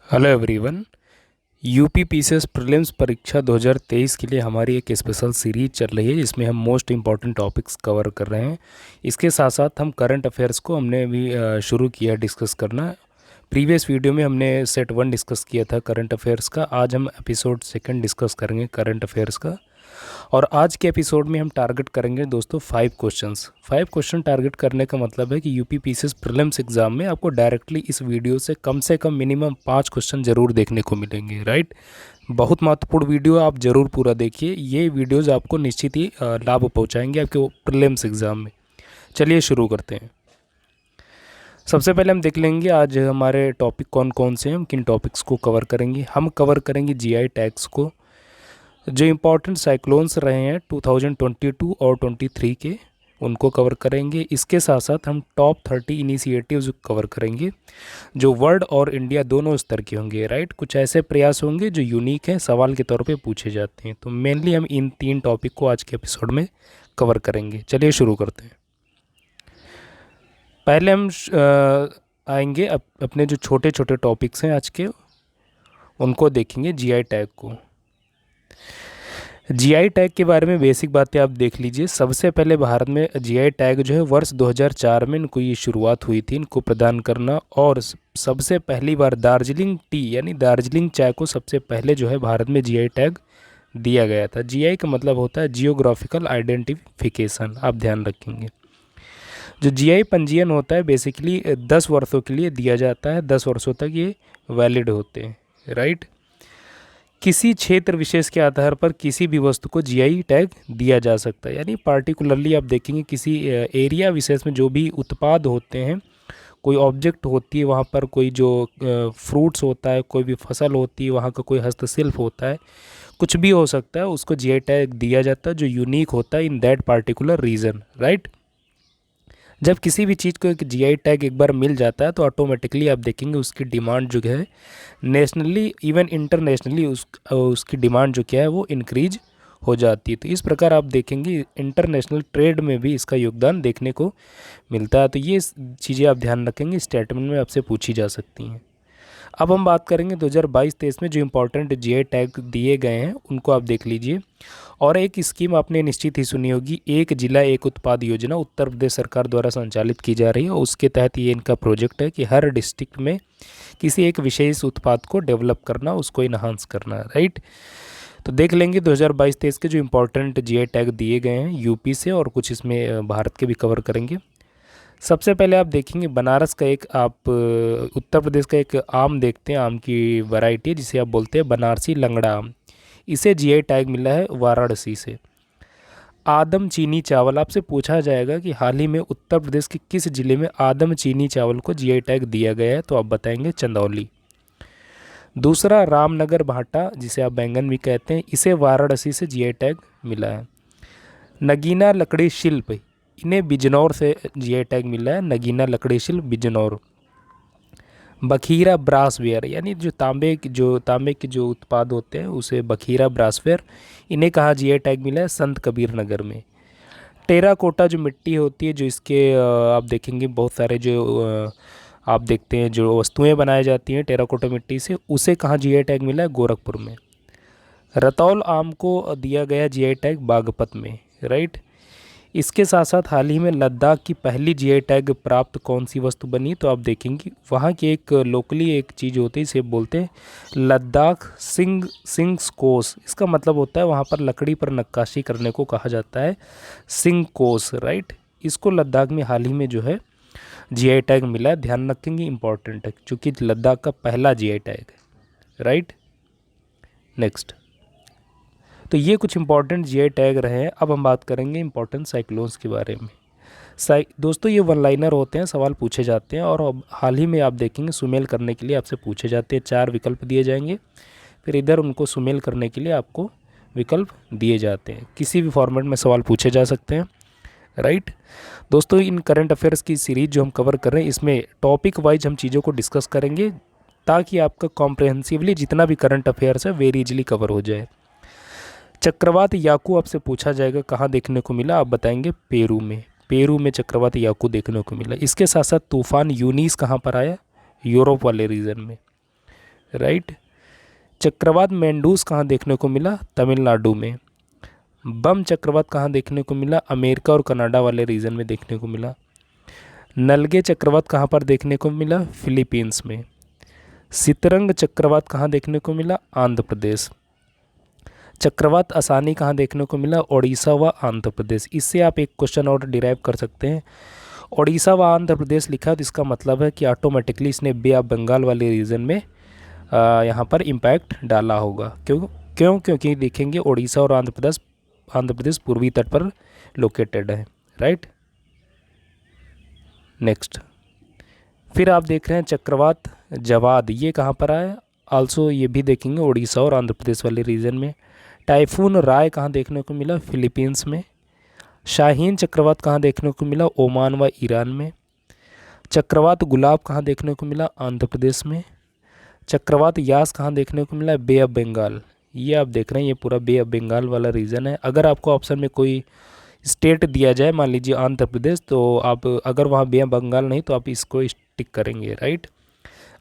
Hello everyone. UP PCS prelims परीक्षा 2023 के लिए हमारी एक स्पेशल सीरीज चल रही है जिसमें हम मोस्ट इम्पॉर्टेंट टॉपिक्स कवर कर रहे हैं। इसके साथ साथ हम करंट अफेयर्स को हमने भी शुरू किया डिस्कस करना। प्रीवियस वीडियो में हमने सेट 1 डिस्कस किया था करंट अफेयर्स का। आज हम एपिसोड 2 डिस्कस करेंगे करंट अफेयर्स का। और आज के एपिसोड में हम टारगेट करेंगे दोस्तों 5 क्वेश्चंस। 5 क्वेश्चन टारगेट करने का मतलब है कि यूपी पीसीएस प्रीलिम्स एग्जाम में आपको डायरेक्टली इस वीडियो से कम मिनिमम 5 क्वेश्चन जरूर देखने को मिलेंगे, राइट। बहुत महत्वपूर्ण वीडियो, आप जरूर पूरा देखिए। ये वीडियोज़ आपको निश्चित ही लाभ पहुँचाएंगे आपके प्रीलिम्स एग्जाम में। चलिए शुरू करते हैं। सबसे पहले हम देख लेंगे आज हमारे टॉपिक कौन कौन से हैं, हम किन टॉपिक्स को कवर करेंगे। हम कवर करेंगे जीआई टैग्स को, जो इम्पोर्टेंट साइक्लोन्स रहे हैं 2022 और 23 के, उनको कवर करेंगे। इसके साथ साथ हम टॉप 30 इनिशिएटिव्स कवर करेंगे जो वर्ल्ड और इंडिया दोनों स्तर के होंगे, राइट। कुछ ऐसे प्रयास होंगे जो यूनिक हैं, सवाल के तौर पे पूछे जाते हैं। तो मेनली हम इन 3 टॉपिक को आज के एपिसोड में कवर करेंगे। चलिए शुरू करते हैं। पहले हम आएंगे अपने जो छोटे छोटे टॉपिक्स हैं आज के, उनको देखेंगे। जीआई टैग को, जीआई टैग के बारे में बेसिक बातें आप देख लीजिए। सबसे पहले भारत में जीआई टैग जो है वर्ष 2004 में इनको ये शुरुआत हुई थी इनको प्रदान करना। और सबसे पहली बार दार्जिलिंग टी यानी दार्जिलिंग चाय को सबसे पहले जो है भारत में जीआई टैग दिया गया था। जीआई का मतलब होता है जियोग्राफिकल आइडेंटिफिकेशन, आप ध्यान रखेंगे। जो जीआई पंजीयन होता है बेसिकली 10 वर्षों के लिए दिया जाता है, 10 वर्षों तक ये वैलिड होते हैं, राइट। किसी क्षेत्र विशेष के आधार पर किसी भी वस्तु को जीआई टैग दिया जा सकता है, यानी पार्टिकुलरली आप देखेंगे किसी एरिया विशेष में जो भी उत्पाद होते हैं, कोई ऑब्जेक्ट होती है वहाँ पर, कोई जो फ्रूट्स होता है, कोई भी फसल होती है, वहाँ का कोई हस्तशिल्प होता है, कुछ भी हो सकता है, उसको जीआई टैग दिया जाता है जो यूनिक होता है in that particular reason, right. जब किसी भी चीज़ को एक जीआई टैग एक बार मिल जाता है तो ऑटोमेटिकली आप देखेंगे उसकी डिमांड जो है नेशनली इवन इंटरनेशनली उसकी डिमांड जो क्या है वो इंक्रीज हो जाती है। तो इस प्रकार आप देखेंगे इंटरनेशनल ट्रेड में भी इसका योगदान देखने को मिलता है। तो ये चीज़ें आप ध्यान रखेंगे, स्टेटमेंट में आपसे पूछी जा सकती हैं। अब हम बात करेंगे 2022-23 में जो इम्पोर्टेंट जीआई टैग दिए गए हैं उनको आप देख लीजिए। और एक स्कीम आपने निश्चित ही सुनी होगी, एक जिला एक उत्पाद योजना, उत्तर प्रदेश सरकार द्वारा संचालित की जा रही है। और उसके तहत ये इनका प्रोजेक्ट है कि हर डिस्ट्रिक्ट में किसी एक विशेष उत्पाद को डेवलप करना, उसको इन्हांस करना, राइट। तो देख लेंगे 2022-23 के जो इम्पोर्टेंट जीआई टैग दिए गए हैं यूपी से, और कुछ इसमें भारत के भी कवर करेंगे। सबसे पहले आप देखेंगे बनारस का एक, आप उत्तर प्रदेश का एक आम देखते हैं, आम की वैरायटी है जिसे आप बोलते हैं बनारसी लंगड़ा आम। इसे जीआई टैग मिला है वाराणसी से। आदम चीनी चावल, आपसे पूछा जाएगा कि हाल ही में उत्तर प्रदेश के किस जिले में आदम चीनी चावल को जीआई टैग दिया गया है, तो आप बताएंगे चंदौली। दूसरा रामनगर भाटा जिसे आप बैंगन भी कहते हैं, इसे वाराणसी से जीआई टैग मिला है। नगीना लकड़ी शिल्प, इन्हें बिजनौर से जीआई टैग मिला है, नगीना लकड़ी शिल्प बिजनौर। बखीरा ब्रासवेयर, यानी तांबे के जो उत्पाद होते हैं उसे बखीरा ब्रासवेयर, इन्हें कहा जीआई टैग मिला है संत कबीर नगर में। टेराकोटा जो मिट्टी होती है, जो इसके आप देखेंगे बहुत सारे जो आप देखते हैं जो वस्तुएं बनाई जाती हैं टेराकोटा मिट्टी से, उसे कहाँ जीआई टैग मिला है, गोरखपुर में। रतौल आम को दिया गया जीआई टैग बागपत में, राइट। इसके साथ साथ हाल ही में लद्दाख की पहली जीआई टैग प्राप्त कौन सी वस्तु बनी, तो आप देखेंगे वहाँ की एक लोकली एक चीज़ होती है, इसे बोलते हैं लद्दाख सिंग्स कोस। इसका मतलब होता है वहाँ पर लकड़ी पर नक्काशी करने को कहा जाता है सिंग कोस, राइट। इसको लद्दाख में हाल ही में जो है जीआई टैग मिला है, ध्यान रखेंगे, इंपॉर्टेंट है क्योंकि लद्दाख का पहला जीआई टैग है, राइट। नेक्स्ट, तो ये कुछ इंपॉर्टेंट जीआई टैग रहे हैं। अब हम बात करेंगे इंपॉर्टेंट साइक्लोन्स के बारे में। दोस्तों ये वन लाइनर होते हैं, सवाल पूछे जाते हैं, और अब हाल ही में आप देखेंगे सुमेल करने के लिए आपसे पूछे जाते हैं। 4 विकल्प दिए जाएंगे, फिर इधर उनको सुमेल करने के लिए आपको विकल्प दिए जाते हैं। किसी भी फॉर्मेट में सवाल पूछे जा सकते हैं, राइट। दोस्तों इन करंट अफेयर्स की सीरीज जो हम कवर कर रहे हैं इसमें टॉपिक वाइज हम चीज़ों को डिस्कस करेंगे ताकि आपका कॉम्प्रहेंसिवली जितना भी करंट अफेयर्स है वेरी इजीली कवर हो जाए। चक्रवात याकू आपसे पूछा जाएगा कहाँ देखने को मिला, आप बताएंगे पेरू में। पेरू में चक्रवात याकू देखने को मिला। इसके साथ साथ तूफान यूनीस कहाँ पर आया, यूरोप वाले रीजन में। राइट। चक्रवात मेंडूस कहाँ देखने को मिला? तमिलनाडु में। बम चक्रवात कहाँ देखने को मिला? अमेरिका और कनाडा वाले रीजन में देखने को मिला। नलगे चक्रवात कहाँ पर देखने को मिला? फिलीपींस में। सितरंग चक्रवात कहाँ देखने को मिला? आंध्र प्रदेश। चक्रवात आसानी कहाँ देखने को मिला? ओडिशा व आंध्र प्रदेश। इससे आप एक क्वेश्चन और डिराइव कर सकते हैं। ओडिशा व आंध्र प्रदेश लिखा है तो इसका मतलब है कि ऑटोमेटिकली इसने बे ऑफ बंगाल वाले रीजन में यहाँ पर इम्पैक्ट डाला होगा। क्योंकि देखेंगे ओडिशा और आंध्र प्रदेश पूर्वी तट पर लोकेटेड है, राइट। नेक्स्ट, फिर आप देख रहे हैं चक्रवात जवाद, ये कहाँ पर आया? आल्सो ये भी देखेंगे ओडिशा और आंध्र प्रदेश वाले रीजन में। टाइफून राय कहाँ देखने को मिला? फिलीपींस में। शाहीन चक्रवात कहाँ देखने को मिला? ओमान व ईरान में। चक्रवात गुलाब कहाँ देखने को मिला? आंध्र प्रदेश में। चक्रवात यास कहाँ देखने को मिला? बे ऑफ बंगाल। ये आप देख रहे हैं, ये पूरा बे ऑफ बंगाल वाला रीजन है। अगर आपको ऑप्शन में कोई स्टेट दिया जाए, मान लीजिए आंध्र प्रदेश, तो आप अगर वहाँ बे ऑफ बंगाल नहीं तो आप इसको टिक करेंगे, राइट।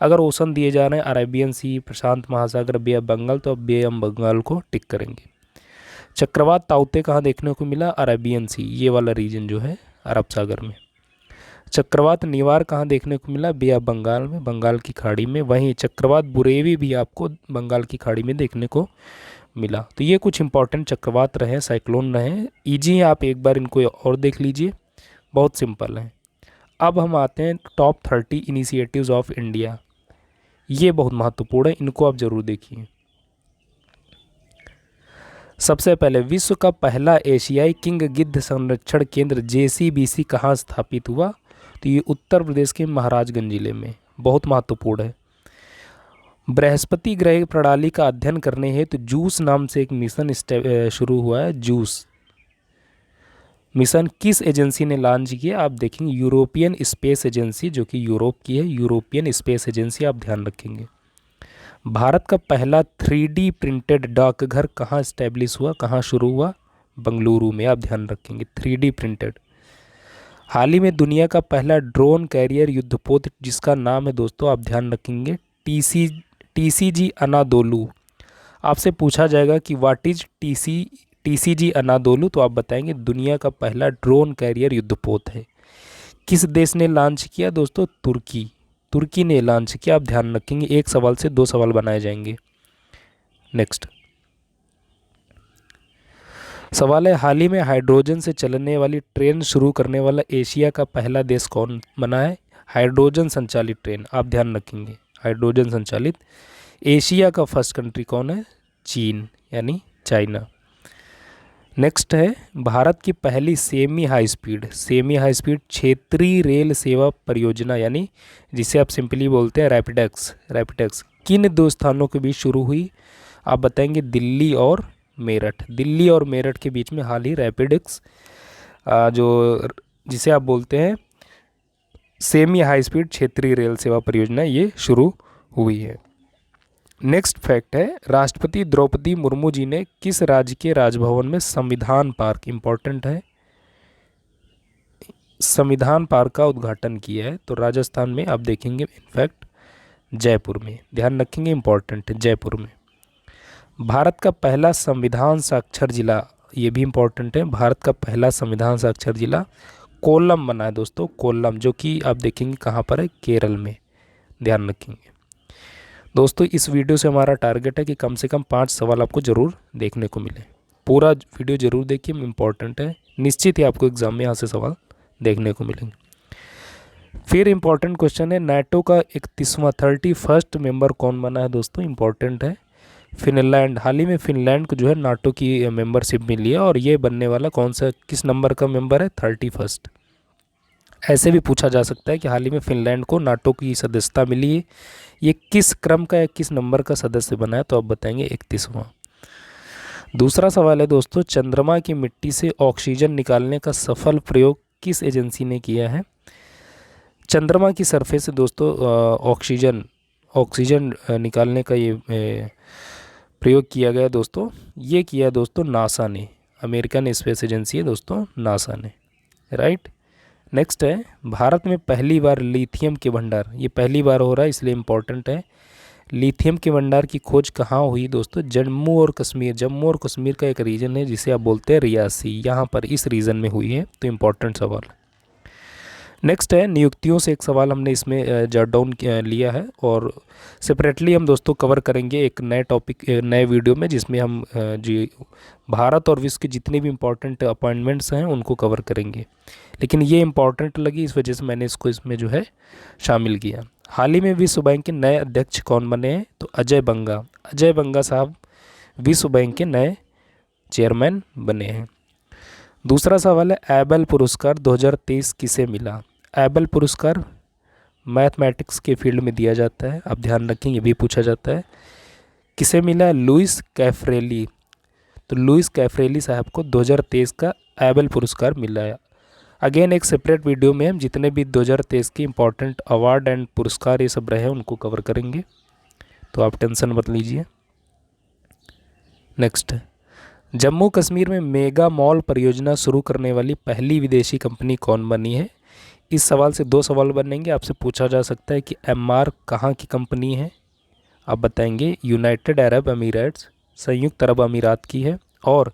अगर ओशन दिए जा रहे हैं अरेबियन सी, प्रशांत महासागर, बे ऑफ बंगाल, तो आप बे ऑफ बंगाल को टिक करेंगे। चक्रवात ताउते कहाँ देखने को मिला? अरेबियन सी, ये वाला रीजन जो है अरब सागर में। चक्रवात निवार कहाँ देखने को मिला? बे ऑफ बंगाल में, बंगाल की खाड़ी में। वहीं चक्रवात बुरेवी भी आपको बंगाल की खाड़ी में देखने को मिला। तो ये कुछ इंपॉर्टेंट चक्रवात रहे, साइक्लोन रहे, इजी हैं, आप एक बार इनको और देख लीजिए, बहुत सिंपल है। अब हम आते हैं टॉप 30 इनिशिएटिव्स ऑफ इंडिया। ये बहुत महत्वपूर्ण है, इनको आप ज़रूर देखिए। सबसे पहले, विश्व का पहला एशियाई किंग गिद्ध संरक्षण केंद्र JCBC कहाँ स्थापित हुआ? तो ये उत्तर प्रदेश के महाराजगंज जिले में, बहुत महत्वपूर्ण है। बृहस्पति ग्रह प्रणाली का अध्ययन करने हेतु जूस नाम से एक मिशन शुरू हुआ है। जूस मिशन किस एजेंसी ने लॉन्च किया? आप देखेंगे यूरोपियन स्पेस एजेंसी, जो कि यूरोप की है, यूरोपियन स्पेस एजेंसी, आप ध्यान रखेंगे। भारत का पहला 3D प्रिंटेड डाकघर कहाँ इस्टेब्लिश हुआ, कहाँ शुरू हुआ? बंगलुरु में, आप ध्यान रखेंगे 3D प्रिंटेड। हाल ही में दुनिया का पहला ड्रोन कैरियर युद्धपोत जिसका नाम है दोस्तों, आप ध्यान रखेंगे TCG अनादोलु। आपसे पूछा जाएगा कि व्हाट इज TCG अनादोलु, तो आप बताएंगे दुनिया का पहला ड्रोन कैरियर युद्धपोत है। किस देश ने लॉन्च किया दोस्तों? तुर्की ने लॉन्च किया, आप ध्यान रखेंगे। एक सवाल से 2 सवाल बनाए जाएंगे। नेक्स्ट सवाल है, हाल ही में हाइड्रोजन से चलने वाली ट्रेन शुरू करने वाला एशिया का पहला देश कौन बना है? हाइड्रोजन संचालित ट्रेन, आप ध्यान रखेंगे, हाइड्रोजन संचालित। एशिया का फर्स्ट कंट्री कौन है? चीन, यानी चाइना। नेक्स्ट है, भारत की पहली सेमी हाई स्पीड क्षेत्रीय रेल सेवा परियोजना, यानी जिसे आप सिंपली बोलते हैं रैपिडेक्स किन 2 स्थानों के बीच शुरू हुई? आप बताएंगे दिल्ली और मेरठ के बीच में हाल ही रैपिडेक्स जो जिसे आप बोलते हैं सेमी हाई स्पीड क्षेत्रीय रेल सेवा परियोजना, ये शुरू हुई है। नेक्स्ट फैक्ट है, राष्ट्रपति द्रौपदी मुर्मू जी ने किस राज्य के राजभवन में संविधान पार्क, इंपॉर्टेंट है, संविधान पार्क का उद्घाटन किया है? तो राजस्थान में, आप देखेंगे इनफैक्ट जयपुर में, ध्यान रखेंगे, इंपॉर्टेंट है, जयपुर में। भारत का पहला संविधान साक्षर जिला, ये भी इंपॉर्टेंट है, भारत का पहला संविधान साक्षर जिला कोल्लम बना है दोस्तों, कोल्लम, जो कि आप देखेंगे कहाँ पर है? केरल में, ध्यान रखेंगे। दोस्तों इस वीडियो से हमारा टारगेट है कि कम से कम 5 सवाल आपको ज़रूर देखने को मिले। पूरा वीडियो ज़रूर देखिए, इंपॉर्टेंट है, निश्चित ही आपको एग्जाम में यहाँ से सवाल देखने को मिलेंगे। फिर इंपॉर्टेंट क्वेश्चन है, नाटो का 31वां 31st मेंबर कौन बना है दोस्तों? इंपॉर्टेंट है, फिनलैंड। हाल ही में फिनलैंड को जो है नाटो की मेंबरशिप मिली है, और ये बनने वाला कौन सा, किस नंबर का मेंबर है? 31st। ऐसे भी पूछा जा सकता है कि हाल ही में फिनलैंड को नाटो की सदस्यता मिली है, ये किस क्रम का या किस नंबर का सदस्य बना है? तो आप बताएंगे 31वां। दूसरा सवाल है दोस्तों, चंद्रमा की मिट्टी से ऑक्सीजन निकालने का सफल प्रयोग किस एजेंसी ने किया है? चंद्रमा की सरफेस से दोस्तों ऑक्सीजन निकालने का ये प्रयोग किया गया दोस्तों, ये किया दोस्तों नासा ने, अमेरिकन स्पेस एजेंसी है दोस्तों नासा ने, राइट। नेक्स्ट है, भारत में पहली बार लिथियम के भंडार, ये पहली बार हो रहा है इसलिए इम्पोर्टेंट है, लिथियम के भंडार की खोज कहाँ हुई दोस्तों? जम्मू और कश्मीर। जम्मू और कश्मीर का एक रीजन है जिसे आप बोलते हैं रियासी, यहाँ पर इस रीजन में हुई है। तो इम्पोर्टेंट सवाल। नेक्स्ट है नियुक्तियों से एक सवाल हमने इसमें जट डाउन लिया है और सेपरेटली हम दोस्तों कवर करेंगे एक नए टॉपिक नए वीडियो में, जिसमें हम जी भारत और विश्व के जितने भी इम्पोर्टेंट अपॉइंटमेंट्स हैं उनको कवर करेंगे। लेकिन ये इम्पोर्टेंट लगी, इस वजह से मैंने इसको इसमें जो है शामिल किया। हाल ही में विश्व बैंक के नए अध्यक्ष कौन बने हैं? तो अजय बंगा। अजय बंगा साहब विश्व बैंक के नए चेयरमैन बने हैं। दूसरा सवाल है एबल पुरस्कार 2023 किसे मिला? एबल पुरस्कार मैथमेटिक्स के फील्ड में दिया जाता है, आप ध्यान रखें, ये भी पूछा जाता है। किसे मिला? लुइस कैफ्रेली। तो लुइस कैफ्रेली साहब को 2023 का एबल पुरस्कार मिला है। अगेन एक सेपरेट वीडियो में हम जितने भी 2023 के इंपॉर्टेंट अवार्ड एंड पुरस्कार ये सब रहे हैं उनको कवर करेंगे, तो आप टेंशन मत लीजिए। नेक्स्ट है जम्मू कश्मीर में मेगा मॉल परियोजना शुरू करने वाली पहली विदेशी कंपनी कौन बनी है? इस सवाल से दो सवाल बनेंगे। आपसे पूछा जा सकता है कि एमआर कहाँ की कंपनी है? आप बताएंगे यूनाइटेड अरब अमीराट्स, संयुक्त अरब अमीरात की है, और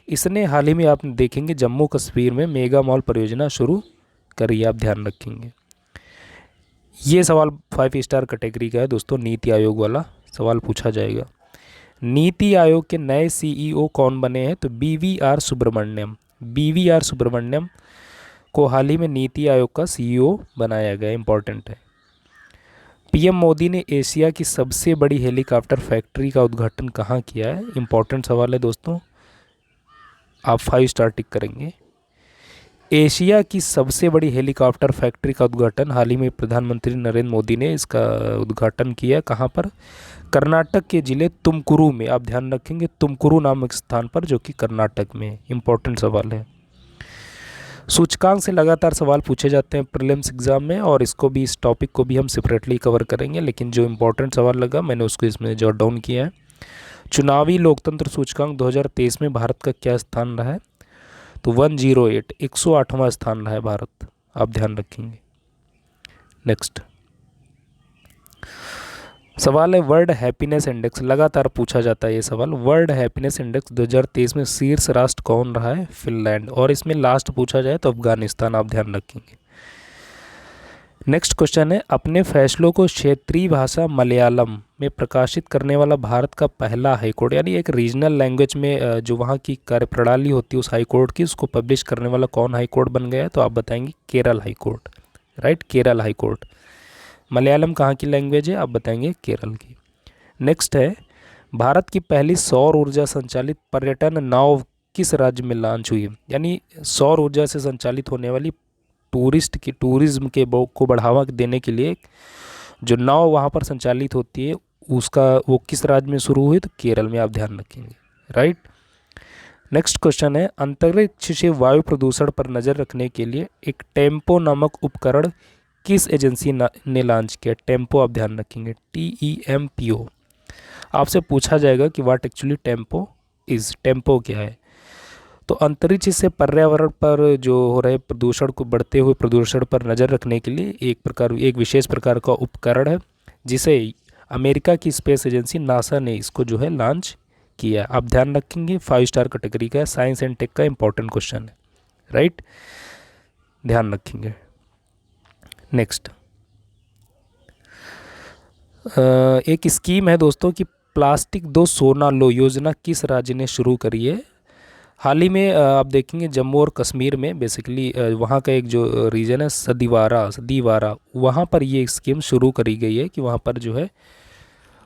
इसने हाल ही में आप देखेंगे जम्मू कश्मीर में मेगा मॉल परियोजना शुरू करी है, आप ध्यान रखेंगे। ये सवाल 5 स्टार कैटेगरी का है दोस्तों, नीति आयोग वाला सवाल पूछा जाएगा। नीति आयोग के नए सीईओ कौन बने हैं? तो बीवीआर सुब्रमण्यम। बीवीआर सुब्रमण्यम को हाल ही में नीति आयोग का सीईओ बनाया गया, इंपॉर्टेंट है। पीएम मोदी ने एशिया की सबसे बड़ी हेलीकॉप्टर फैक्ट्री का उद्घाटन कहाँ किया है? इंपॉर्टेंट सवाल है दोस्तों, आप 5 स्टार टिक करेंगे। एशिया की सबसे बड़ी हेलीकॉप्टर फैक्ट्री का उद्घाटन हाल ही में प्रधानमंत्री नरेंद्र मोदी ने इसका उद्घाटन किया। कहाँ पर? कर्नाटक के जिले तुमकुरू में, आप ध्यान रखेंगे, तुमकुरू नामक स्थान पर, जो कि कर्नाटक में। इंपॉर्टेंट सवाल है। सूचकांक से लगातार सवाल पूछे जाते हैं प्रीलिम्स एग्जाम में, और इसको भी, इस टॉपिक को भी हम सेपरेटली कवर करेंगे, लेकिन जो इंपॉर्टेंट सवाल लगा मैंने उसको इसमें जॉट डाउन किया है। चुनावी लोकतंत्र सूचकांक 2023 में भारत का क्या स्थान रहा है? तो 108, 108वां स्थान रहा है भारत, आप ध्यान रखेंगे। नेक्स्ट सवाल है वर्ल्ड हैप्पीनेस इंडेक्स, लगातार पूछा जाता है ये सवाल। वर्ल्ड हैप्पीनेस इंडेक्स 2023 में शीर्ष राष्ट्र कौन रहा है? फिनलैंड। और इसमें लास्ट पूछा जाए तो अफगानिस्तान, आप ध्यान रखेंगे। नेक्स्ट क्वेश्चन है अपने फैसलों को क्षेत्रीय भाषा मलयालम में प्रकाशित करने वाला भारत का पहला हाईकोर्ट, यानी एक रीजनल लैंग्वेज में जो वहाँ की कार्यप्रणाली होती है उस हाईकोर्ट की, उसको पब्लिश करने वाला कौन हाईकोर्ट बन गया है? तो आप बताएंगे Kerala high court, right, Kerala high court. Malayalam कहाँ की लैंग्वेज है? आप बताएंगे केरल की। नेक्स्ट है भारत की पहली सौर ऊर्जा संचालित पर्यटन नाव किस राज्य में लॉन्च हुई है? यानी सौर ऊर्जा से संचालित होने वाली टूरिज्म के को बढ़ावा देने के लिए जो नाव वहाँ पर संचालित होती है उसका वो किस राज्य में शुरू हुई? तो केरल में, आप ध्यान रखेंगे, राइट। नेक्स्ट क्वेश्चन है अंतरिक्ष से वायु प्रदूषण पर नज़र रखने के लिए एक टेम्पो नामक उपकरण किस एजेंसी ने लॉन्च किया? टेम्पो, आप ध्यान रखेंगे, TEMPO। आपसे पूछा जाएगा कि what actually tempo is, tempo क्या है? तो अंतरिक्ष से पर्यावरण पर जो हो रहे प्रदूषण को, बढ़ते हुए प्रदूषण पर नज़र रखने के लिए एक विशेष प्रकार का उपकरण है, जिसे अमेरिका की स्पेस एजेंसी नासा ने इसको जो है लॉन्च किया, आप ध्यान रखेंगे। 5 स्टार कैटेगरी का साइंस एंड टेक का इंपॉर्टेंट क्वेश्चन है, राइट, ध्यान रखेंगे। नेक्स्ट एक स्कीम है दोस्तों कि प्लास्टिक दो सोना लो योजना किस राज्य ने शुरू करी है? हाल ही में आप देखेंगे जम्मू और कश्मीर में, बेसिकली वहाँ का एक जो रीजन है सदीवारा, वहाँ पर ये स्कीम शुरू करी गई है कि वहाँ पर जो है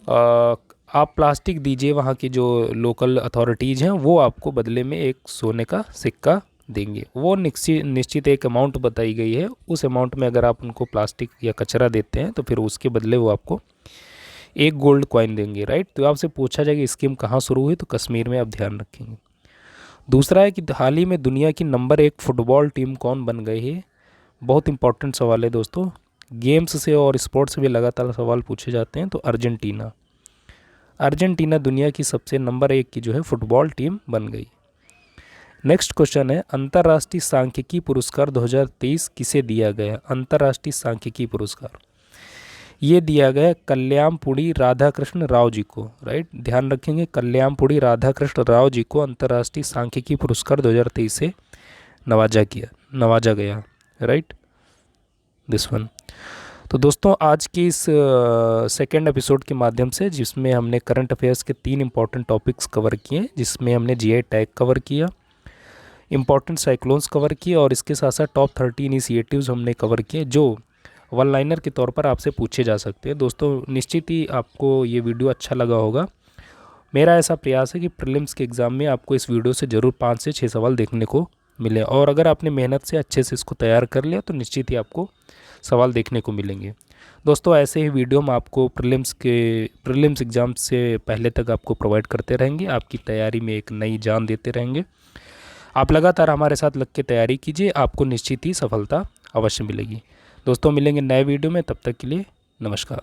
आप प्लास्टिक दीजिए, वहाँ की जो लोकल अथॉरिटीज़ हैं वो आपको बदले में एक सोने का सिक्का देंगे। वो निश्चित एक अमाउंट बताई गई है, उस अमाउंट में अगर आप उनको प्लास्टिक या कचरा देते हैं तो फिर उसके बदले वो आपको एक गोल्ड कॉइन देंगे, राइट। तो आपसे पूछा जाएगा स्कीम कहाँ शुरू हुई? तो कश्मीर में, आप ध्यान रखेंगे। दूसरा है कि हाल ही में दुनिया की नंबर 1 फुटबॉल टीम कौन बन गई है? बहुत इंपॉर्टेंट सवाल है दोस्तों, गेम्स से और स्पोर्ट्स से भी लगातार सवाल पूछे जाते हैं। तो अर्जेंटीना दुनिया की सबसे नंबर 1 की जो है फुटबॉल टीम बन गई। नेक्स्ट क्वेश्चन है अंतर्राष्ट्रीय सांख्यिकी पुरस्कार 2023 किसे दिया गया? अंतर्राष्ट्रीय सांख्यिकी पुरस्कार, ये दिया गया कल्याणपुड़ी राधाकृष्ण राव जी को, राइट, ध्यान रखेंगे, कल्याणपुड़ी राधाकृष्ण राव जी को अंतर्राष्ट्रीय सांख्यिकी पुरस्कार 2023 से नवाजा गया, राइट, दिस वन। तो दोस्तों आज की इस सेकेंड एपिसोड के माध्यम से, जिसमें हमने करंट अफेयर्स के 3 इंपॉर्टेंट टॉपिक्स कवर किए, जिसमें हमने जीआई टैग कवर किया, इंपॉर्टेंट साइक्लोन्स कवर किए, और इसके साथ साथ टॉप 30 इनिशिएटिव्स हमने कवर किए जो वन लाइनर के तौर पर आपसे पूछे जा सकते हैं। दोस्तों निश्चित ही आपको ये वीडियो अच्छा लगा होगा। मेरा ऐसा प्रयास है कि प्रीलिम्स के एग्ज़ाम में आपको इस वीडियो से ज़रूर 5 से 6 सवाल देखने को मिले, और अगर आपने मेहनत से अच्छे से इसको तैयार कर लिया तो निश्चित ही आपको सवाल देखने को मिलेंगे। दोस्तों ऐसे ही वीडियो हम आपको प्रीलिम्स एग्ज़ाम से पहले तक आपको प्रोवाइड करते रहेंगे, आपकी तैयारी में एक नई जान देते रहेंगे। आप लगातार हमारे साथ लग के तैयारी कीजिए, आपको निश्चित ही सफलता अवश्य मिलेगी। दोस्तों मिलेंगे नए वीडियो में, तब तक के लिए नमस्कार।